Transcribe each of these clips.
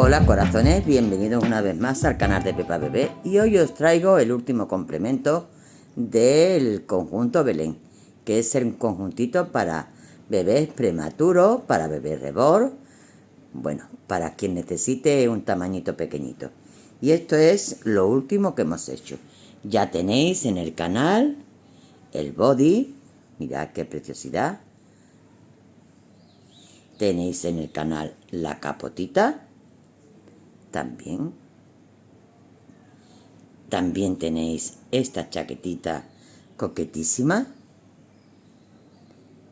Hola corazones, bienvenidos una vez más al canal de Pepa Bebé y hoy os traigo el último complemento del conjunto Belén, que es un conjuntito para bebés prematuros, para bebés reborn, bueno, para quien necesite un tamañito pequeñito. Y esto es lo último que hemos hecho. Ya tenéis en el canal el body, mirad qué preciosidad. Tenéis en el canal la capotita, también tenéis esta chaquetita coquetísima.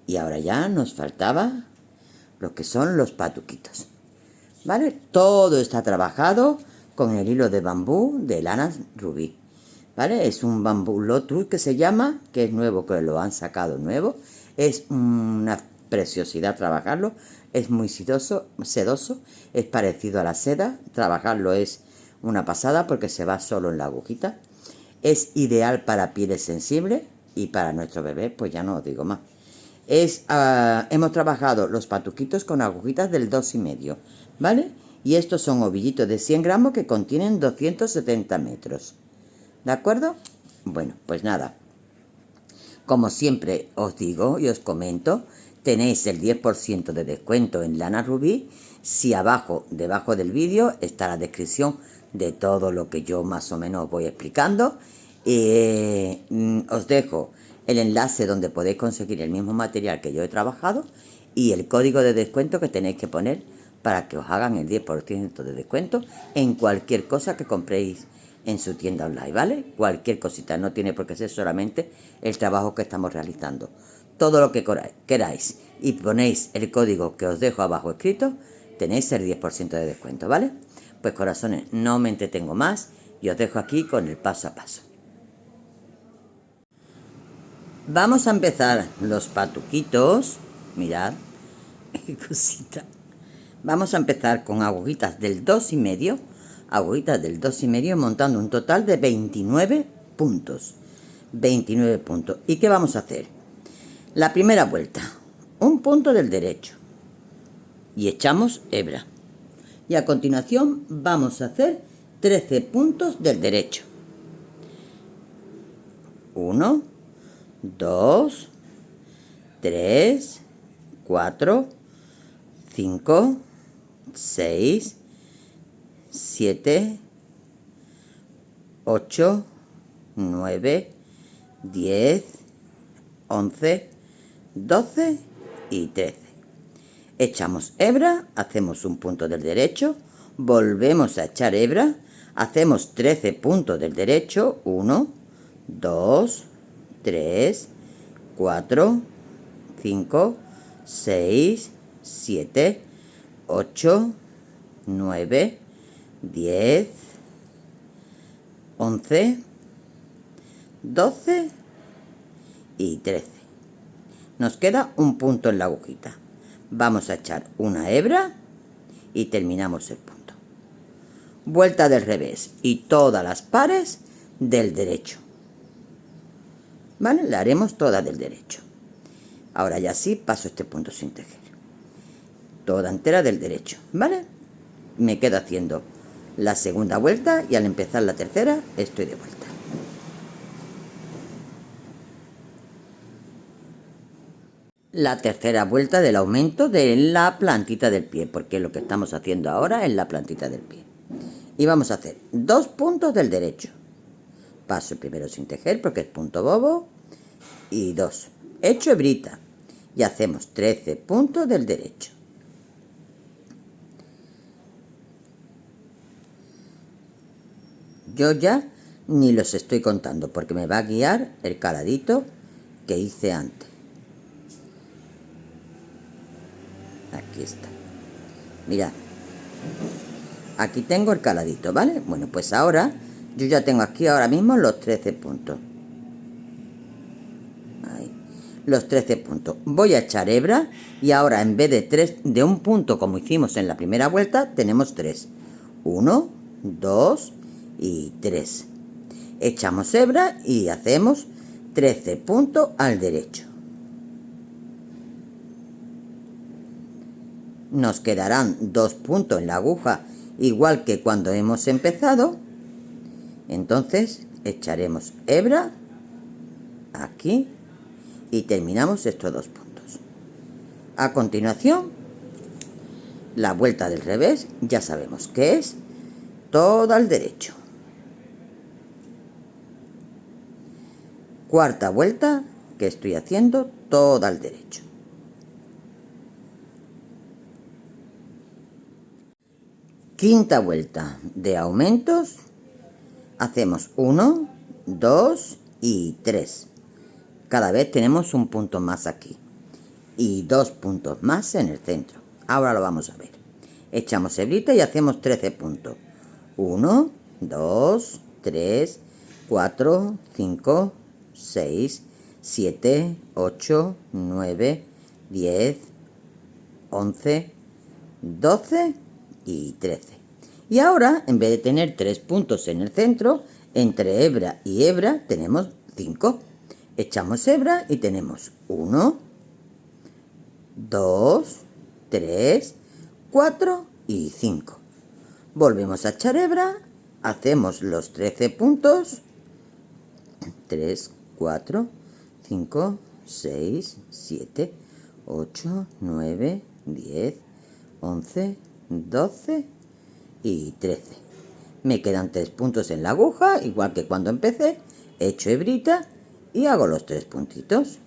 Y ahora ya nos faltaba lo que son los patuquitos, ¿vale? Todo está trabajado con el hilo de bambú de Lana Rubí, ¿vale? Es un bambú lotus que se llama, que es nuevo, que lo han sacado nuevo. Es una preciosidad trabajarlo, es muy sedoso, es parecido a la seda. Trabajarlo es una pasada porque se va solo en la agujita. Es ideal para pieles sensibles y para nuestro bebé, pues ya no os digo más. Hemos trabajado los patuquitos con agujitas del 2,5, ¿vale? Y estos son ovillitos de 100 gramos que contienen 270 metros. ¿De acuerdo? Bueno, pues nada. Como siempre os digo y os comento, tenéis el 10% de descuento en Lana Rubí. Si debajo del vídeo está la descripción de todo lo que yo más o menos voy explicando. Os dejo el enlace donde podéis conseguir el mismo material que yo he trabajado y el código de descuento que tenéis que poner para que os hagan el 10% de descuento en cualquier cosa que compréis en su tienda online, ¿vale? Cualquier cosita, no tiene por qué ser solamente el trabajo que estamos realizando. Todo lo que queráis y ponéis el código que os dejo abajo escrito, tenéis el 10% de descuento, ¿vale? Pues corazones, no me entretengo más y os dejo aquí con el paso a paso. Vamos a empezar los patuquitos, mirad, qué cosita. Vamos a empezar con agujitas del 2,5, montando un total de 29 puntos. 29 puntos. ¿Y qué vamos a hacer? La primera vuelta, un punto del derecho y echamos hebra. Y a continuación vamos a hacer 13 puntos del derecho. 1, 2, 3, 4, 5, 6, 7, 8, 9, 10, 11, 12 y 13. Echamos hebra, hacemos un punto del derecho, volvemos a echar hebra, hacemos 13 puntos del derecho, 1, 2, 3, 4, 5, 6, 7, 8, 9, 10, 11, 12 y 13. Nos queda un punto en la agujita. Vamos a echar una hebra y terminamos el punto. Vuelta del revés y todas las pares del derecho. ¿Vale? La haremos todas del derecho. Ahora ya sí paso este punto sin tejer. Toda entera del derecho, ¿vale? Me quedo haciendo la segunda vuelta y al empezar la tercera estoy de vuelta. La tercera vuelta del aumento de la plantita del pie, porque lo que estamos haciendo ahora es la plantita del pie. Y vamos a hacer 2 puntos del derecho. Paso el primero sin tejer porque es punto bobo. Y 2. Echo hebrita. Y hacemos 13 puntos del derecho. Yo ya ni los estoy contando porque me va a guiar el caladito que hice antes. Aquí está. Mirad. Aquí tengo el caladito, ¿vale? Bueno, pues ahora yo ya tengo aquí ahora mismo los 13 puntos. Ahí. Los 13 puntos. Voy a echar hebra y ahora en vez de un punto como hicimos en la primera vuelta, tenemos 3. 1, 2 y 3. Echamos hebra y hacemos 13 puntos al derecho. Nos quedarán 2 puntos en la aguja igual que cuando hemos empezado. Entonces echaremos hebra aquí y terminamos estos 2 puntos. A continuación, la vuelta del revés ya sabemos que es toda al derecho. Cuarta vuelta que estoy haciendo toda al derecho. Quinta vuelta de aumentos. Hacemos 1, 2 y 3. Cada vez tenemos un punto más aquí y 2 puntos más en el centro. Ahora lo vamos a ver. Echamos hebrita y hacemos 13 puntos. 1, 2, 3, 4, 5, 6, 7, 8, 9, 10, 11, 12 y 13. Y ahora, en vez de tener 3 puntos en el centro, entre hebra y hebra tenemos 5. Echamos hebra y tenemos 1, 2, 3, 4 y 5. Volvemos a echar hebra, hacemos los 13 puntos. 3, 4, 5, 6, 7, 8, 9, 10, 11, 12 y 13. Me quedan 3 puntos en la aguja, igual que cuando empecé. Echo hebrita y hago los 3 puntitos.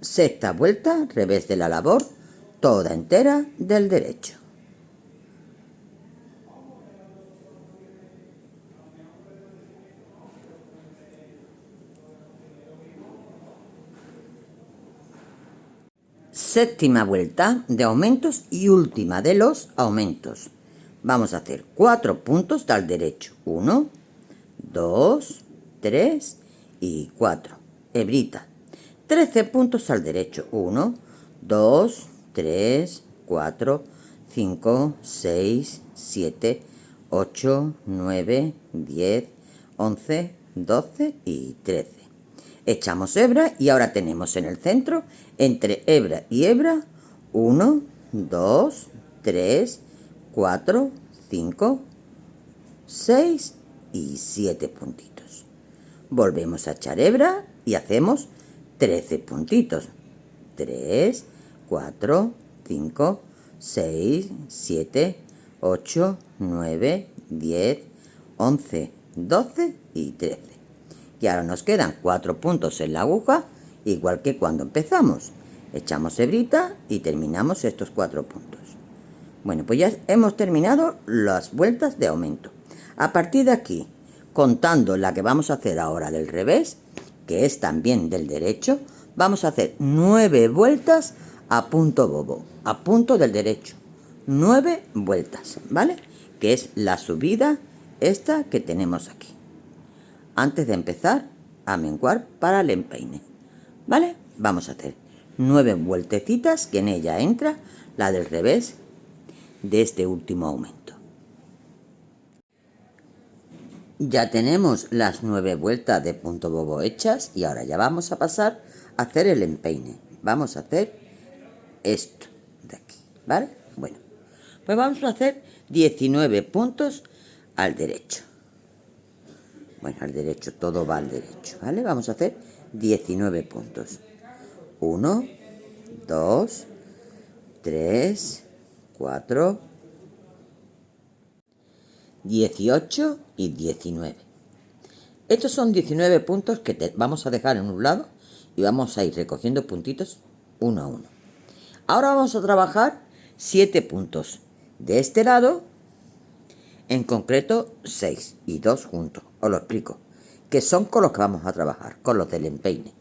Sexta vuelta, revés de la labor, toda entera del derecho. Séptima vuelta de aumentos y última de los aumentos. Vamos a hacer 4 puntos al derecho. 1, 2, 3 y 4. Hebrita. 13 puntos al derecho. 1, 2, 3, 4, 5, 6, 7, 8, 9, 10, 11, 12 y 13. Echamos hebra y ahora tenemos en el centro, entre hebra y hebra, 1, 2, 3, 4, 5, 6 y 7 puntitos. Volvemos a echar hebra y hacemos 13 puntitos. 3, 4, 5, 6, 7, 8, 9, 10, 11, 12 y 13. Y ahora nos quedan 4 puntos en la aguja, igual que cuando empezamos. Echamos hebrita y terminamos estos 4 puntos. Bueno, pues ya hemos terminado las vueltas de aumento. A partir de aquí, contando la que vamos a hacer ahora del revés, que es también del derecho, vamos a hacer 9 vueltas a punto bobo, a punto del derecho. 9 vueltas, ¿vale? Que es la subida esta que tenemos aquí. Antes de empezar a menguar para el empeine, ¿vale? Vamos a hacer 9 vueltecitas, que en ella entra la del revés de este último aumento. Ya tenemos las 9 vueltas de punto bobo hechas y ahora ya vamos a pasar a hacer el empeine. Vamos a hacer esto de aquí, ¿vale? Bueno, pues vamos a hacer 19 puntos al derecho. Bueno, al derecho, todo va al derecho, ¿vale? Vamos a hacer 19 puntos. 1, 2, 3, 4, 18 y 19. Estos son 19 puntos que vamos a dejar en un lado y vamos a ir recogiendo puntitos uno a uno. Ahora vamos a trabajar 7 puntos de este lado, en concreto 6 y 2 juntos. Os lo explico, que son con los que vamos a trabajar, con los del empeine.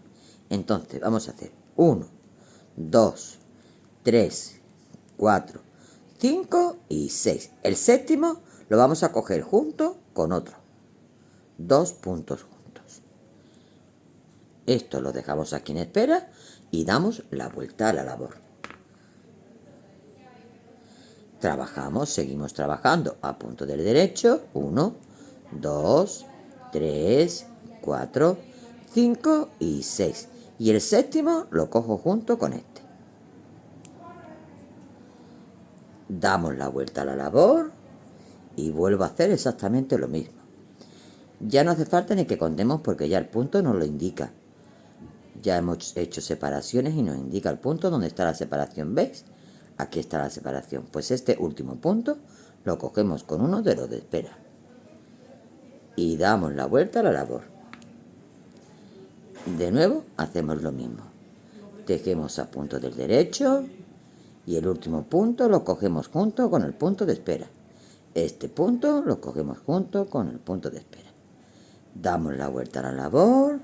Entonces vamos a hacer 1, 2, 3, 4, 5 y 6. El séptimo lo vamos a coger junto con otro. 2 puntos juntos. Esto lo dejamos aquí en espera y damos la vuelta a la labor. Trabajamos, seguimos trabajando a punto del derecho. 1, 2, 3, 4, 5 y 6. Y el séptimo lo cojo junto con este. Damos la vuelta a la labor y vuelvo a hacer exactamente lo mismo. Ya no hace falta ni que contemos porque ya el punto nos lo indica. Ya hemos hecho separaciones y nos indica el punto donde está la separación. ¿Veis? Aquí está la separación. Pues este último punto lo cogemos con uno de los de espera. Y damos la vuelta a la labor. De nuevo hacemos lo mismo. Tejemos a punto del derecho y el último punto lo cogemos junto con el punto de espera. Este punto lo cogemos junto con el punto de espera. Damos la vuelta a la labor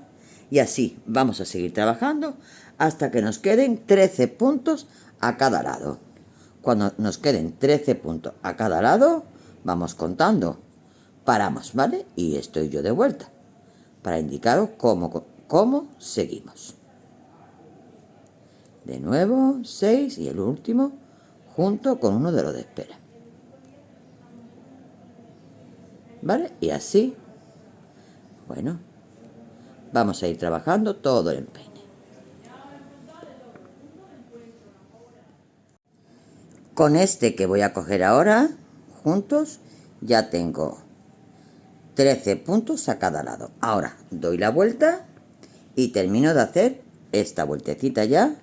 y así vamos a seguir trabajando hasta que nos queden 13 puntos a cada lado. Cuando nos queden 13 puntos a cada lado, vamos contando. Paramos, ¿vale? Y estoy yo de vuelta para indicaros cómo seguimos. De nuevo, 6 y el último junto con uno de los de espera. ¿Vale? Y así, bueno, vamos a ir trabajando todo el empeine. Con este que voy a coger ahora, juntos, ya tengo 13 puntos a cada lado. Ahora doy la vuelta y termino de hacer esta vueltecita ya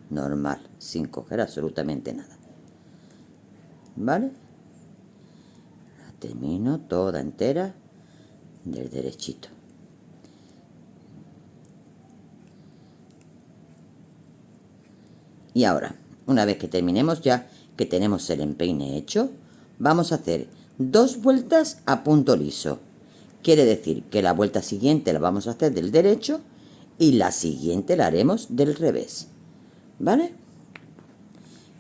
normal, sin coger absolutamente nada. ¿Vale? La termino toda entera del derechito. Y ahora, una vez que terminemos ya, que tenemos el empeine hecho, vamos a hacer 2 vueltas a punto liso. Quiere decir que la vuelta siguiente la vamos a hacer del derecho y la siguiente la haremos del revés. ¿Vale?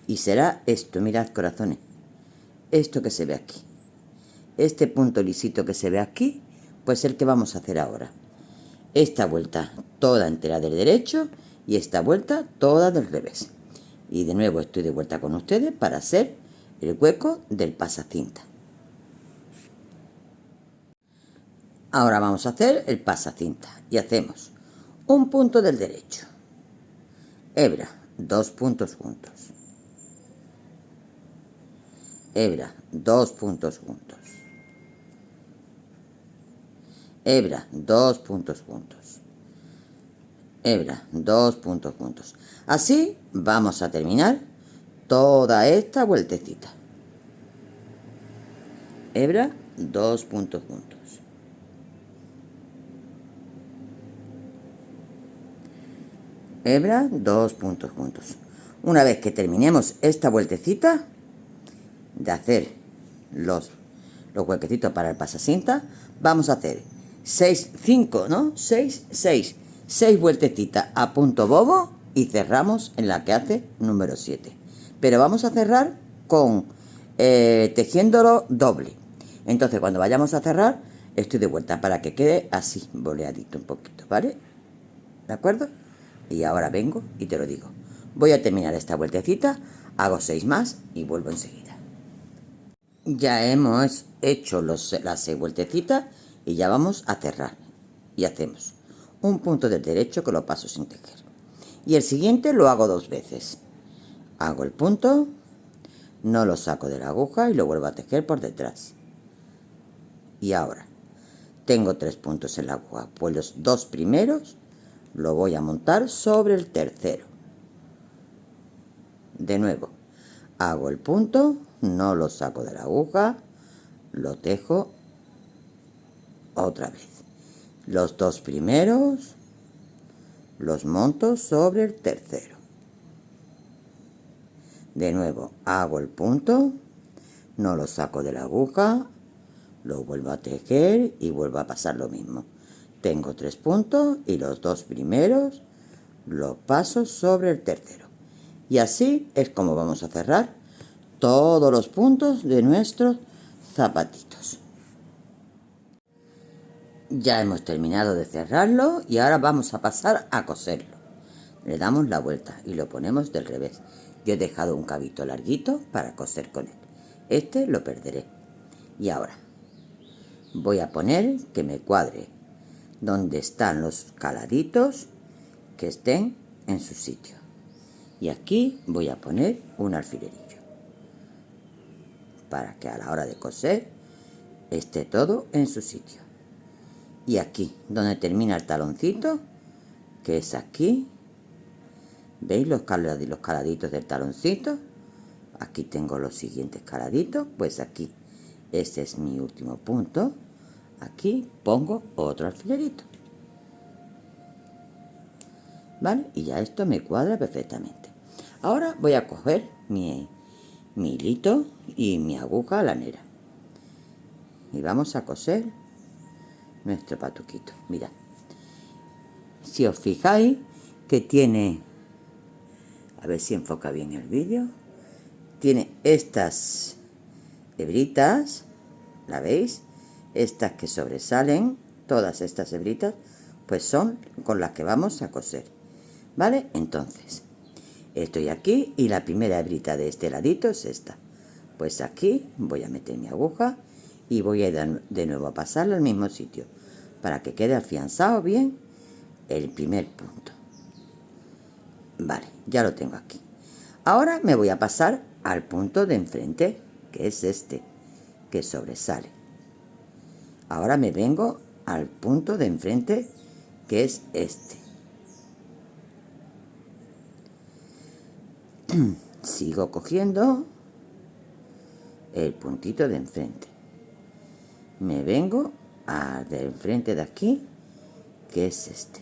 Y será esto, mirad corazones, esto que se ve aquí. Este punto lisito que se ve aquí, pues el que vamos a hacer ahora. Esta vuelta toda entera del derecho y esta vuelta toda del revés. Y de nuevo estoy de vuelta con ustedes para hacer el hueco del pasacinta. Ahora vamos a hacer el pasacinta y hacemos un punto del derecho, hebra, 2 puntos juntos, hebra, 2 puntos juntos, hebra, 2 puntos juntos, hebra, 2 puntos juntos. Así vamos a terminar toda esta vueltecita. Hebra, 2 puntos juntos. Hebra, 2 puntos juntos. Una vez que terminemos esta vueltecita de hacer los huequecitos para el pasacinta, vamos a hacer 6 vueltecitas a punto bobo y cerramos en la que hace número 7. Pero vamos a cerrar con tejiéndolo doble. Entonces cuando vayamos a cerrar, estoy de vuelta para que quede así, boleadito un poquito, ¿vale? ¿De acuerdo? Y ahora vengo y te lo digo. Voy a terminar esta vueltecita, hago 6 más y vuelvo enseguida. Ya hemos hecho las 6 vueltecitas y ya vamos a cerrar. Y hacemos un punto del derecho que lo paso sin tejer. Y el siguiente lo hago 2 veces. Hago el punto, no lo saco de la aguja y lo vuelvo a tejer por detrás. Y ahora tengo 3 puntos en la aguja, pues los 2 primeros lo voy a montar sobre el tercero. De nuevo, hago el punto, no lo saco de la aguja, lo tejo otra vez. Los 2 primeros los monto sobre el tercero. De nuevo, hago el punto, no lo saco de la aguja, lo vuelvo a tejer y vuelvo a pasar lo mismo. Tengo 3 puntos y los 2 primeros los paso sobre el tercero. Y así es como vamos a cerrar todos los puntos de nuestros zapatitos. Ya hemos terminado de cerrarlo y ahora vamos a pasar a coserlo. Le damos la vuelta y lo ponemos del revés. Yo he dejado un cabito larguito para coser con él. Este lo perderé. Y ahora voy a poner que me cuadre donde están los caladitos, que estén en su sitio. Y aquí voy a poner un alfilerillo. para que a la hora de coser esté todo en su sitio. Y aquí, donde termina el taloncito, que es aquí, ¿veis los caladitos del taloncito? Aquí tengo los siguientes caladitos, pues aquí, este es mi último punto. Aquí pongo otro alfilerito, ¿vale? Y ya esto me cuadra perfectamente. Ahora voy a coger mi hilito y mi aguja lanera y vamos a coser nuestro patuquito. Mirad, si os fijáis que tiene, a ver si enfoca bien el vídeo, tiene estas hebritas, ¿la veis? Estas que sobresalen, todas estas hebritas, pues son con las que vamos a coser, ¿vale? Entonces, estoy aquí y la primera hebrita de este ladito es esta. Pues aquí voy a meter mi aguja y voy a ir de nuevo a pasarla al mismo sitio para que quede afianzado bien el primer punto. Vale, ya lo tengo aquí. Ahora me voy a pasar al punto de enfrente, que es este, que sobresale. Ahora me vengo al punto de enfrente, que es este. Sigo cogiendo el puntito de enfrente. Me vengo al de enfrente de aquí, que es este.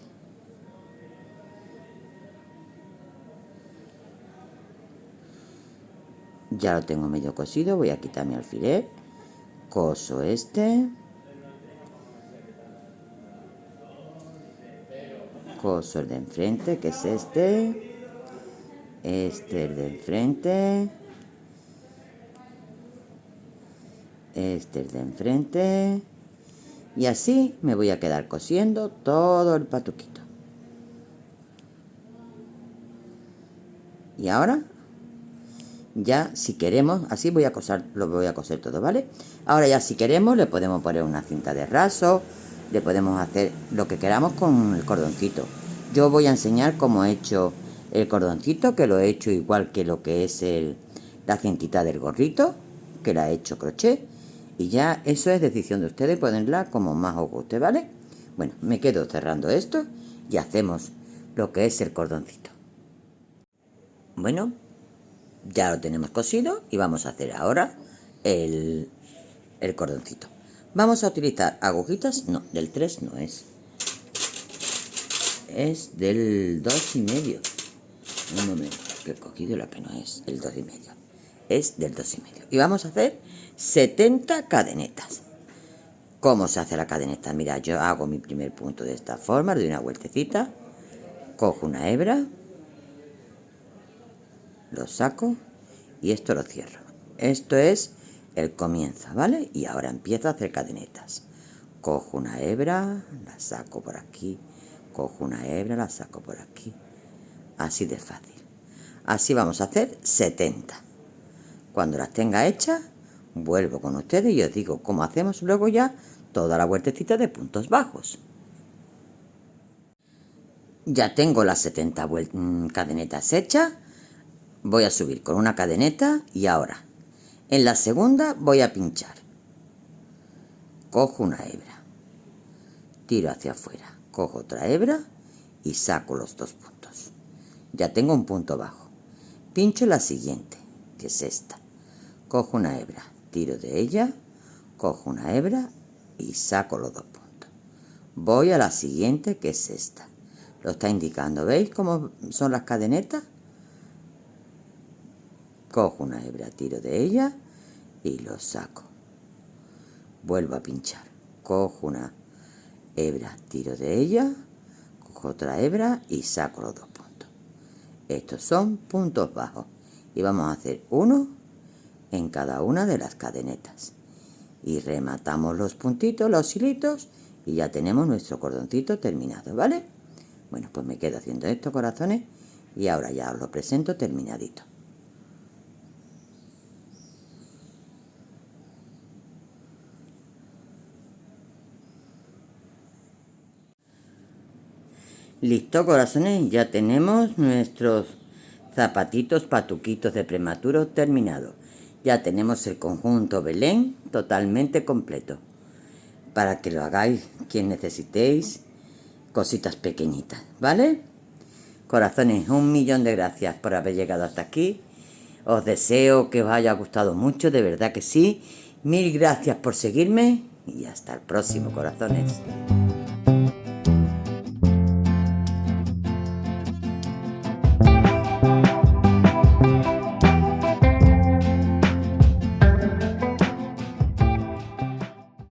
Ya lo tengo medio cosido, voy a quitar mi alfiler, coso este, coso el de enfrente, que es este el de enfrente, este el de enfrente, y así me voy a quedar cosiendo todo el patuquito. Y ahora ya, si queremos, así voy a coser, lo voy a coser todo, ¿vale? Ahora ya, si queremos, le podemos poner una cinta de raso, le podemos hacer lo que queramos con el cordoncito. Yo voy a enseñar cómo he hecho el cordoncito, que lo he hecho igual que lo que es la cintita del gorrito, que la he hecho crochet. Y ya eso es decisión de ustedes, ponerla como más os guste, ¿vale? Bueno, me quedo cerrando esto y hacemos lo que es el cordoncito. Bueno, ya lo tenemos cosido y vamos a hacer ahora el cordoncito. Vamos a utilizar agujitas, no, del 3 no es. Es del 2,5. Un momento, que he cogido la que no es, el 2,5. Es del 2,5. Y vamos a hacer 70 cadenetas. ¿Cómo se hace la cadeneta? Mira, yo hago mi primer punto de esta forma, le doy una vueltecita, cojo una hebra, lo saco y esto lo cierro. Esto es el comienzo, ¿vale? Y ahora empiezo a hacer cadenetas. Cojo una hebra, la saco por aquí, cojo una hebra, la saco por aquí. Así de fácil. Así vamos a hacer 70. Cuando las tenga hechas, vuelvo con ustedes y os digo cómo hacemos luego ya toda la vueltecita de puntos bajos. Ya tengo las 70 cadenetas hechas. Voy a subir con una cadeneta y ahora en la segunda voy a pinchar. Cojo una hebra, tiro hacia afuera, cojo otra hebra y saco los 2 puntos. Ya tengo un punto bajo. Pincho la siguiente, que es esta. Cojo una hebra, tiro de ella, cojo una hebra y saco los 2 puntos. Voy a la siguiente, que es esta. Lo está indicando, ¿veis cómo son las cadenetas? Cojo una hebra, tiro de ella y lo saco. Vuelvo a pinchar. Cojo una hebra, tiro de ella, cojo otra hebra y saco los 2 puntos. Estos son puntos bajos. Y vamos a hacer uno en cada una de las cadenetas. Y rematamos los puntitos, los hilitos, y ya tenemos nuestro cordoncito terminado, ¿vale? Bueno, pues me quedo haciendo esto, corazones, y ahora ya os lo presento terminadito. Listo, corazones, ya tenemos nuestros zapatitos patuquitos de prematuro terminados. ya tenemos el conjunto Belén totalmente completo. Para que lo hagáis quien necesitéis cositas pequeñitas, ¿vale? Corazones, 1.000.000 de gracias por haber llegado hasta aquí. Os deseo que os haya gustado mucho, de verdad que sí. 1000 gracias por seguirme y hasta el próximo, corazones.